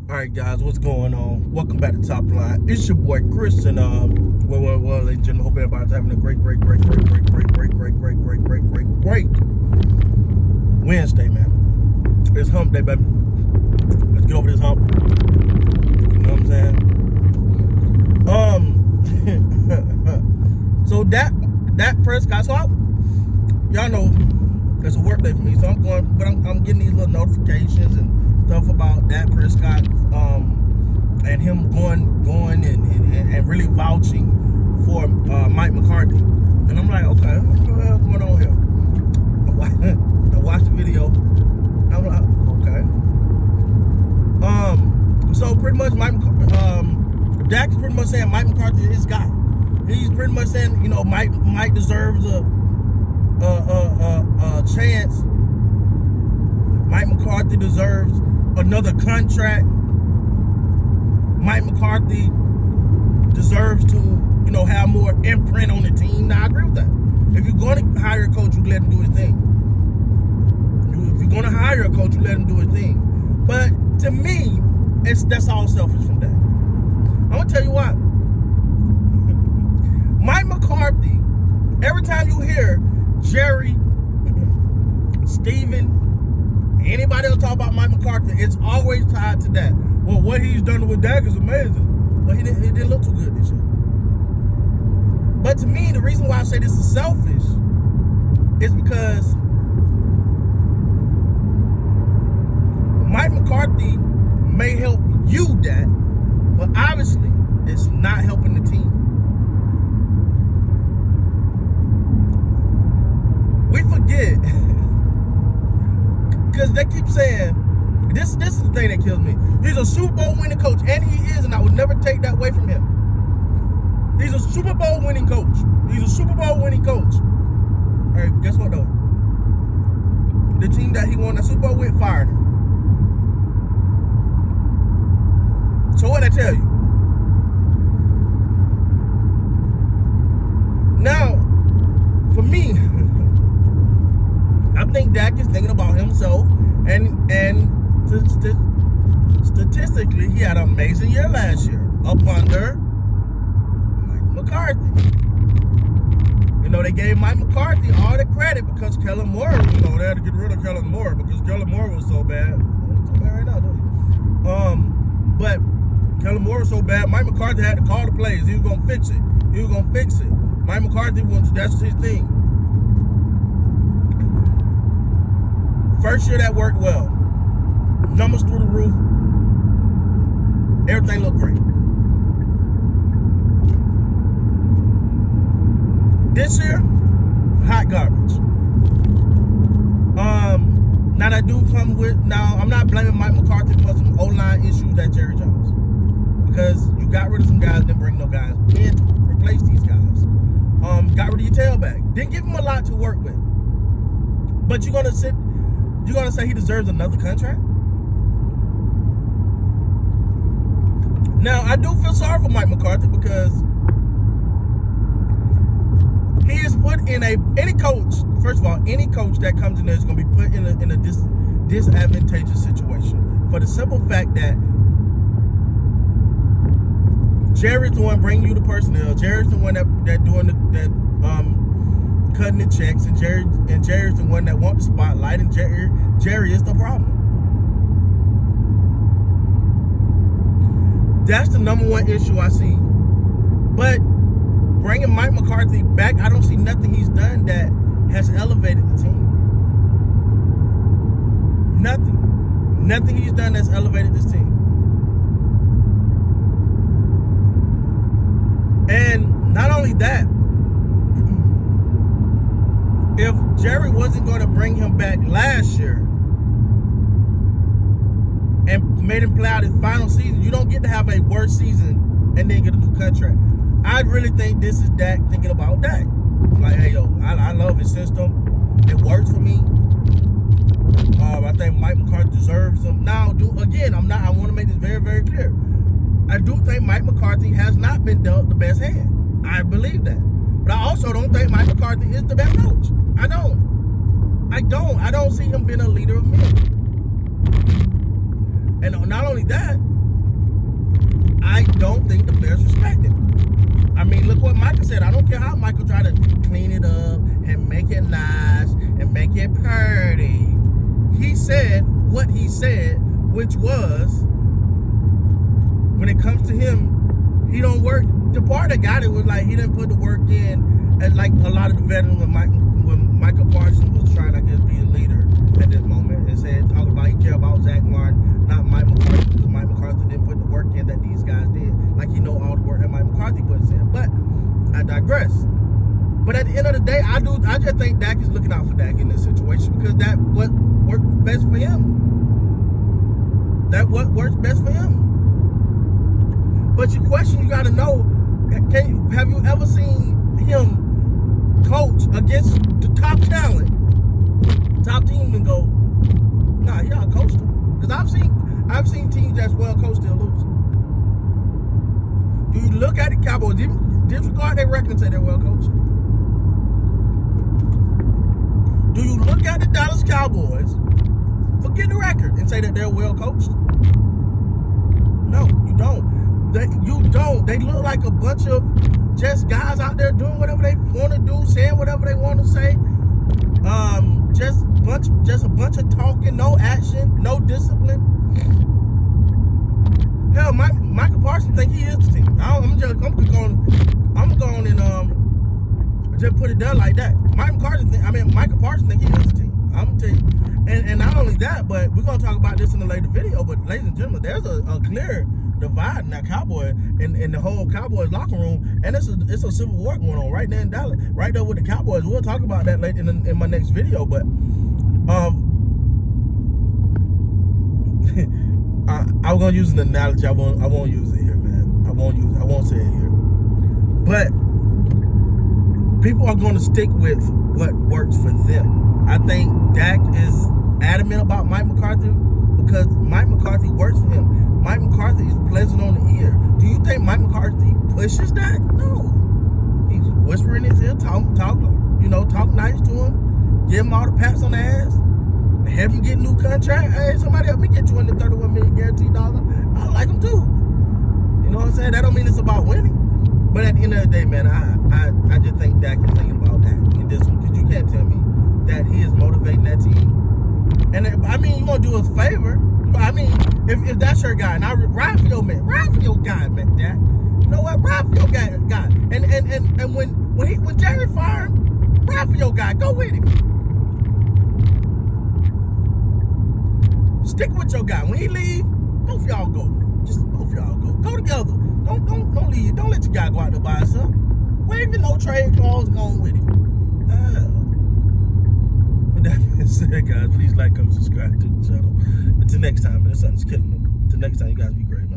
All right, guys, what's going on? Welcome back to Top Line. It's your boy Chris, and well, ladies and gentlemen, hope everybody's having a great Wednesday, man. It's hump day, baby. Let's get over this hump. You know what I'm saying? So that press got so y'all know it's a work day for me, so I'm getting these little notifications and stuff about Dak Prescott, and him going and really vouching for Mike McCarthy, and I'm like, okay, what the hell's going on here? I watched the video. I'm like, okay. So pretty much Dak is pretty much saying Mike McCarthy is his guy. He's pretty much saying, you know, Mike deserves a chance. Mike McCarthy deserves another contract. Mike McCarthy deserves to, you know, have more imprint on the team. Now, I agree with that. If you're going to hire a coach, you let him do his thing. If you're going to hire a coach, you let him do his thing. But to me, that's all selfish from that. I'm going to tell you what. Mike McCarthy, every time you hear Jerry, Steven, anybody else talk about Mike McCarthy, it's always tied to that. Well, what he's done with Dak is amazing. Well, he didn't look too good this year. But to me, the reason why I say this is selfish is because Mike McCarthy may help you, Dak, but obviously it's not helping the team. We forget. Because they keep saying, this is the thing that kills me. He's a Super Bowl winning coach, and he is, and I would never take that away from him. He's a Super Bowl winning coach. He's a Super Bowl winning coach. All right, guess what though? The team that he won the Super Bowl with fired him. So what'd I tell you? Now, for me, I think Dak is thinking about himself, and statistically, he had an amazing year last year up under Mike McCarthy. You know, they gave Mike McCarthy all the credit because Kellen Moore, you know, they had to get rid of Kellen Moore because Kellen Moore was so bad. It's so bad right now, don't you? But Kellen Moore was so bad, Mike McCarthy had to call the plays. He was gonna fix it. Mike McCarthy that's his thing. First year that worked well. Numbers through the roof. Everything looked great. This year, hot garbage. Now that do come with, now I'm not blaming Mike McCarthy for some O-line issues that Jerry Jones. Because you got rid of some guys, didn't bring no guys in to replace these guys. Got rid of your tailback. Didn't give him a lot to work with. But you're gonna say he deserves another contract? Now, I do feel sorry for Mike McCarthy because he is put in any coach that comes in there is going to be put in a disadvantageous situation for the simple fact that Jerry's the one bringing you the personnel. Jerry's the one that doing cutting the checks, and Jerry's the one that wants the spotlight, and Jerry is the problem. That's the number one issue I see. But bringing Mike McCarthy back, I don't see nothing he's done that has elevated the team. Nothing he's done that's elevated this team. And not only that, if Jerry wasn't going to bring him back last year and made him play out his final season, you don't get to have a worse season and then get a new contract. I really think this is Dak thinking about Dak. Like, hey, yo, I love his system. It works for me. I think Mike McCarthy deserves him. Now, I want to make this very, very clear. I do think Mike McCarthy has not been dealt the best hand. I believe that. But I also don't think Mike McCarthy is the best coach. I don't. I don't see him being a leader of men. And not only that, I don't think the players respect him. I mean, look what Michael said. I don't care how Michael tried to clean it up and make it nice and make it pretty. He said what he said, which was, when it comes to him, he don't work. The part that got it was like he didn't put the work in, and like a lot of the veterans when Michael Parsons was trying, I guess, be a leader at this moment, and said, talking about he care about Zach Martin, not Mike McCarthy, because Mike McCarthy didn't put the work in that these guys did. Like he know all the work that Mike McCarthy puts in. But I digress. But at the end of the day, I just think Dak is looking out for Dak in this situation, because that what works best for him. That what works best for him. But your question, you got to know, have you ever seen him coach against the top talent, top team, and go, nah, y'all coached them? Because I've seen teams that's well coached still lose. Do you look at the Cowboys, disregard their record and say they're well coached? Do you look at the Dallas Cowboys, forget the record, and say that they're well coached? No, you don't. You don't. They look like a bunch of just guys out there doing whatever they want to do, saying whatever they want to say. Just a bunch of talking, no action, no discipline. Hell, Michael Parsons think he is the team. I'm gonna go on and just put it down like that. Michael Parsons think he is the team. I'm gonna tell you. And not only that, but we're gonna talk about this in a later video. But ladies and gentlemen, there's a clear divide in that Cowboy in the whole Cowboys locker room, and it's a civil war going on right there in Dallas, right there with the Cowboys. We'll talk about that later in my next video. But I was gonna use an analogy. I won't use it here, man. I won't say it here. But people are gonna stick with what works for them. I think Dak is adamant about Mike McCarthy because Mike McCarthy works for him. Mike McCarthy is pleasant on the ear. Do you think Mike McCarthy pushes Dak? No. He's whispering in his ear, talk nice to him, give him all the pats on the ass, have him get a new contract. Hey, somebody help me get $231 million guaranteed dollar. I like him too. You know what I'm saying? That don't mean it's about winning. But at the end of the day, man, I just think Dak is thinking about that in this one, because you can't tell me that he is motivating that team. And I mean, you gonna do us a favor. I mean, if that's your guy, now ride for your guy, man, Dak. You know what? Ride for your guy. And when Jerry fired him, ride for your guy. Go with him. Stick with your guy. When he leave, both of y'all go. Just both of y'all go. Go together. Don't leave. Don't let your guy go out there by himself. Waving no trade clause, going with him. With that being said, guys, please like, comment, subscribe to the channel. Until next time, man, the sun's killing me. Until next time, you guys be great, man.